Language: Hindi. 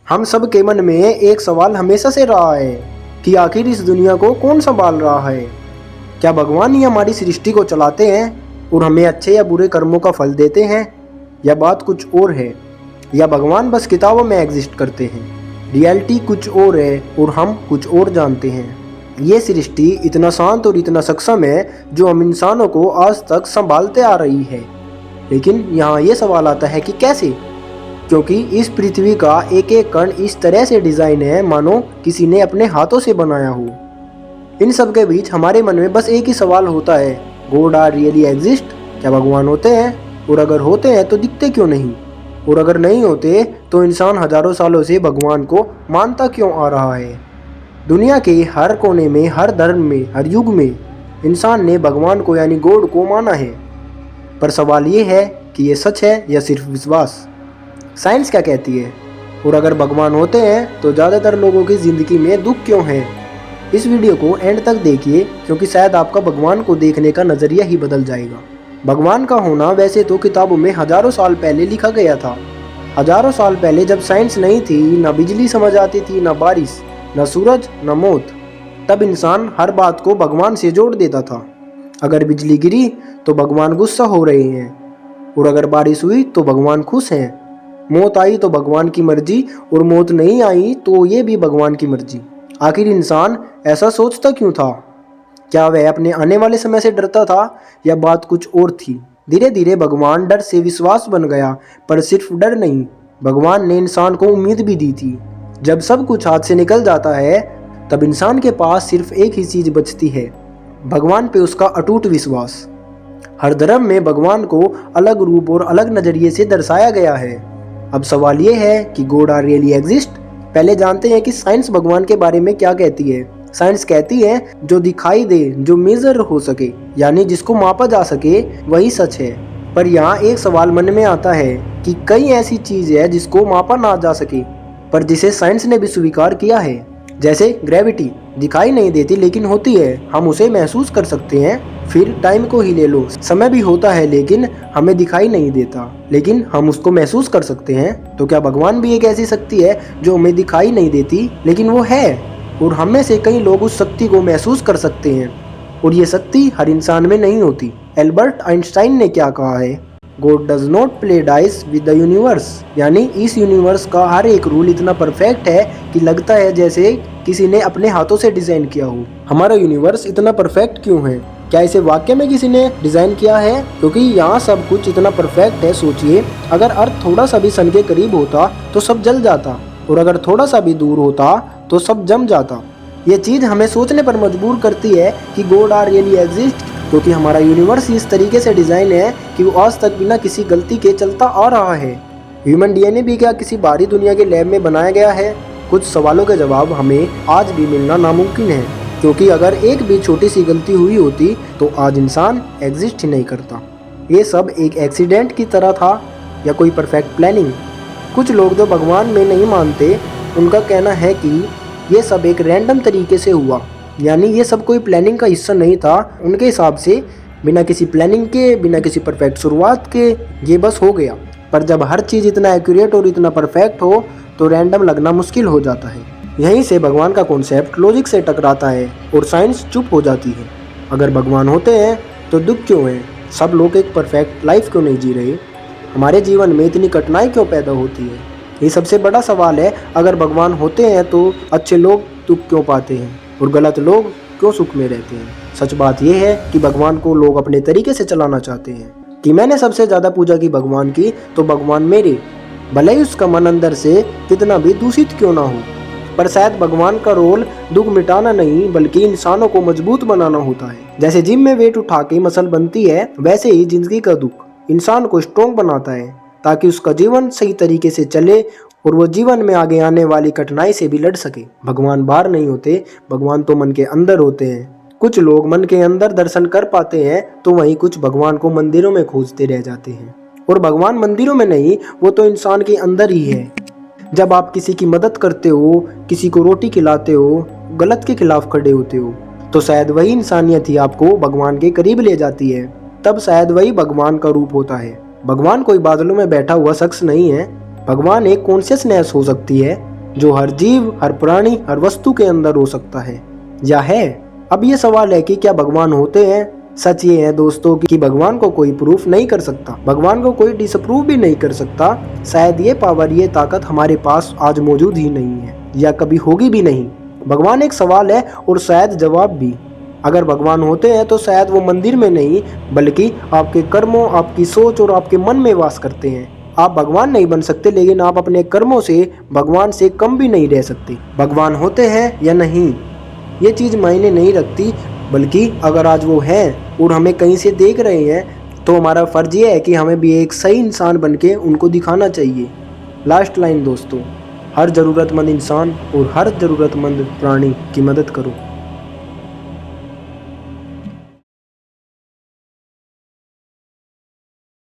हम सब के मन में एक सवाल हमेशा से रहा है कि आखिर इस दुनिया को कौन संभाल रहा है। क्या भगवान ही हमारी सृष्टि को चलाते हैं और हमें अच्छे या बुरे कर्मों का फल देते हैं, या बात कुछ और है, या भगवान बस किताबों में एग्जिस्ट करते हैं। रियलिटी कुछ और है और हम कुछ और जानते हैं। ये सृष्टि इतना शांत और इतना सक्षम है जो हम इंसानों को आज तक संभालते आ रही है। लेकिन यहाँ ये सवाल आता है कि कैसे, क्योंकि इस पृथ्वी का एक एक कण इस तरह से डिजाइन है मानो किसी ने अपने हाथों से बनाया हो। इन सब के बीच हमारे मन में बस एक ही सवाल होता है, गॉड आर रियली एग्जिस्ट? क्या भगवान होते हैं? और अगर होते हैं तो दिखते क्यों नहीं? और अगर नहीं होते तो इंसान हजारों सालों से भगवान को मानता क्यों आ रहा है? दुनिया के हर कोने में, हर धर्म में, हर युग में इंसान ने भगवान को यानी गॉड को माना है। पर सवाल ये है कि ये सच है या सिर्फ विश्वास? साइंस क्या कहती है? और अगर भगवान होते हैं तो ज़्यादातर लोगों की ज़िंदगी में दुख क्यों है? इस वीडियो को एंड तक देखिए, क्योंकि शायद आपका भगवान को देखने का नज़रिया ही बदल जाएगा। भगवान का होना वैसे तो किताबों में हजारों साल पहले लिखा गया था। हजारों साल पहले जब साइंस नहीं थी, ना बिजली समझ आती थी, ना बारिश, ना सूरज, ना मौत, तब इंसान हर बात को भगवान से जोड़ देता था। अगर बिजली गिरी तो भगवान गुस्सा हो रहे हैं, और अगर बारिश हुई तो भगवान खुश हैं। मौत आई तो भगवान की मर्जी, और मौत नहीं आई तो ये भी भगवान की मर्जी। आखिर इंसान ऐसा सोचता क्यों था? क्या वह अपने आने वाले समय से डरता था, या बात कुछ और थी? धीरे धीरे भगवान डर से विश्वास बन गया, पर सिर्फ डर नहीं, भगवान ने इंसान को उम्मीद भी दी थी। जब सब कुछ हाथ से निकल जाता है तब इंसान के पास सिर्फ एक ही चीज बचती है, भगवान पे उसका अटूट विश्वास। हर धर्म में भगवान को अलग रूप और अलग नजरिए से दर्शाया गया है। अब सवाल ये है कि गॉड आर रियली एग्जिस्ट? पहले जानते हैं कि साइंस भगवान के बारे में क्या कहती है। साइंस कहती है जो दिखाई दे, जो मेजर हो सके, यानी जिसको मापा जा सके, वही सच है। पर यहाँ एक सवाल मन में आता है कि कई ऐसी चीज है जिसको मापा ना जा सके, पर जिसे साइंस ने भी स्वीकार किया है। जैसे ग्रेविटी दिखाई नहीं देती लेकिन होती है, हम उसे महसूस कर सकते हैं। फिर टाइम को ही ले लो, समय भी होता है लेकिन हमें दिखाई नहीं देता, लेकिन हम उसको महसूस कर सकते हैं। तो क्या भगवान भी एक ऐसी शक्ति है जो हमें दिखाई नहीं देती लेकिन वो है, और हम में से कई लोग उस शक्ति को महसूस कर सकते हैं, और ये शक्ति हर इंसान में नहीं होती। एल्बर्ट आइंस्टाइन ने क्या कहा है? God does not play dice with the universe, यानी इस यूनिवर्स का हर एक रूल इतना परफेक्ट है कि लगता है जैसे किसी ने अपने हाथों से डिजाइन किया हो। हमारा यूनिवर्स इतना परफेक्ट क्यों है? क्या इसे वाकई में किसी ने डिजाइन किया है? क्योंकि यहाँ सब कुछ इतना परफेक्ट है। सोचिए, अगर अर्थ थोड़ा सा भी सन के करीब होता तो सब जल जाता, और अगर थोड़ा सा भी दूर होता तो सब जम जाता। ये चीज हमें सोचने पर मजबूर करती है कि गॉड आर रियली एग्जिस्ट, क्योंकि हमारा यूनिवर्स इस तरीके से डिजाइन है कि वो आज तक बिना किसी गलती के चलता आ रहा है। ह्यूमन डीएनए भी क्या किसी बाहरी दुनिया के लैब में बनाया गया है? कुछ सवालों के जवाब हमें आज भी मिलना नामुमकिन है, क्योंकि अगर एक भी छोटी सी गलती हुई होती तो आज इंसान एग्जिस्ट ही नहीं करता। ये सब एक एक्सीडेंट की तरह था, या कोई परफेक्ट प्लानिंग? कुछ लोग जो भगवान में नहीं मानते, उनका कहना है कि ये सब एक रैंडम तरीके से हुआ, यानी ये सब कोई प्लानिंग का हिस्सा नहीं था। उनके हिसाब से बिना किसी प्लानिंग के, बिना किसी परफेक्ट शुरुआत के ये बस हो गया। पर जब हर चीज़ इतना एक्यूरेट और इतना परफेक्ट हो तो रैंडम लगना मुश्किल हो जाता है। यहीं से भगवान का कॉन्सेप्ट लॉजिक से टकराता है और साइंस चुप हो जाती है। अगर भगवान होते हैं तो दुख क्यों है? सब लोग एक परफेक्ट लाइफ क्यों नहीं जी रहे? हमारे जीवन में इतनी कठिनाई क्यों पैदा होती है? ये सबसे बड़ा सवाल है। अगर भगवान होते हैं तो अच्छे लोग दुख क्यों पाते हैं और गलत लोग क्यों सुख में रहते हैं? सच बात यह है कि भगवान को लोग अपने तरीके से चलाना चाहते हैं। कि मैंने सबसे ज़्यादा पूजा की भगवान की तो भगवान मेरे, भले ही उसका मन अंदर से कितना भी दूषित क्यों ना हो। पर शायद भगवान का रोल दुख मिटाना नहीं बल्कि इंसानों को मजबूत बनाना होता है। जैसे जिम में वेट उठा के मसल बनती है, वैसे ही जिंदगी का दुख इंसान को स्ट्रोंग बनाता है ताकि उसका जीवन सही तरीके से चले और वो जीवन में आगे आने वाली कठिनाई से भी लड़ सके। भगवान बाहर नहीं होते, भगवान तो मन के अंदर होते हैं। कुछ लोग मन के अंदर दर्शन कर पाते हैं तो वहीं कुछ भगवान को मंदिरों में खोजते रह जाते हैं। और भगवान मंदिरों में नहीं, वो तो इंसान के अंदर ही है। जब आप किसी की मदद करते हो, किसी को रोटी खिलाते हो, गलत के खिलाफ खड़े होते हो, तो शायद वही इंसानियत ही आपको भगवान के करीब ले जाती है। तब शायद वही भगवान का रूप होता है। भगवान कोई बादलों में बैठा हुआ शख्स नहीं है। भगवान एक कॉन्शियसनेस हो सकती है, जो हर जीव, हर प्राणी, हर वस्तु के अंदर हो सकता है या है। अब ये सवाल है कि क्या भगवान होते हैं? सच ये है दोस्तों कि भगवान को कोई प्रूफ नहीं कर सकता, भगवान को कोई डिसअप्रूव भी नहीं कर सकता। शायद ये पावर, ये ताकत हमारे पास आज मौजूद ही नहीं है या कभी होगी भी नहीं। भगवान एक सवाल है और शायद जवाब भी। अगर भगवान होते हैं तो शायद वो मंदिर में नहीं बल्कि आपके कर्मों, आपकी सोच और आपके मन में वास करते हैं। आप भगवान नहीं बन सकते, लेकिन आप अपने कर्मों से भगवान से कम भी नहीं रह सकते। भगवान होते हैं या नहीं ये चीज़ मायने नहीं रखती, बल्कि अगर आज वो हैं और हमें कहीं से देख रहे हैं तो हमारा फ़र्ज ये है कि हमें भी एक सही इंसान बनके उनको दिखाना चाहिए। लास्ट लाइन दोस्तों, हर ज़रूरतमंद इंसान और हर ज़रूरतमंद प्राणी की मदद करो।